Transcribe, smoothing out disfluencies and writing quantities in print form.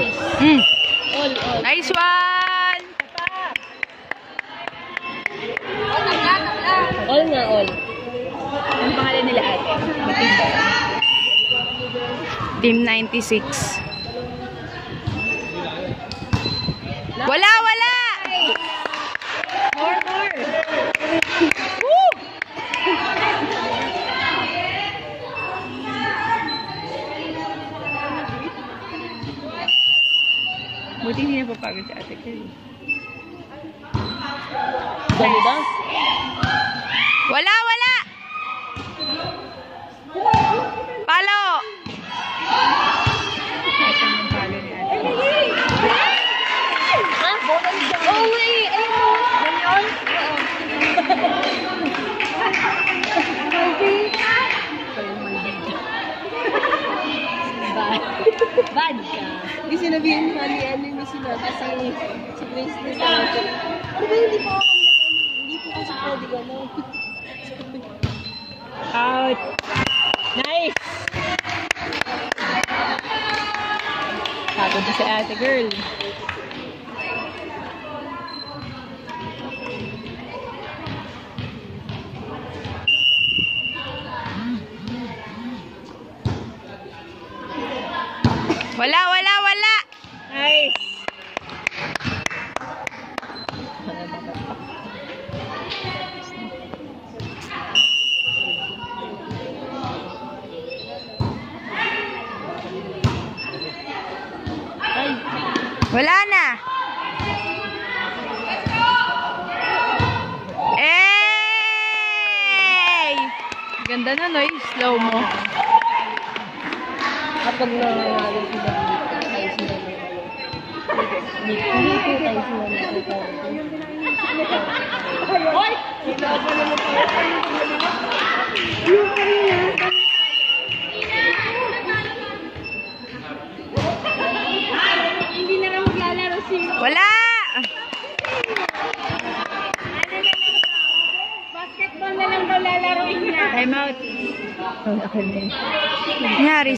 All. Nice one! All nga, all. Ang pangalan nila ate? Team 96. Wala! More. Woo! Buti hindi napapagod si ate Kelly. Ganda. Wala! Palo! Ito yung palo ni ate. Ha? Oh, wait! Ayun! Bad ka. Hindi sinabihin mo ni ano yung sinabi si Grace na sa akin. Ano ba hindi po ako hindi po kasi pwede gano'n. Out. Nice. Pagod na si ate girl. Wala! Nice. Wala na! Hey! Ganda na, no? Slow mo. Kapag nanganalo sila dito, tayo sila dito. Hoy! Hindi na lang maglalaro si... Wala! Basketball na lang daw lalaroin niya. Time out. Nangyari.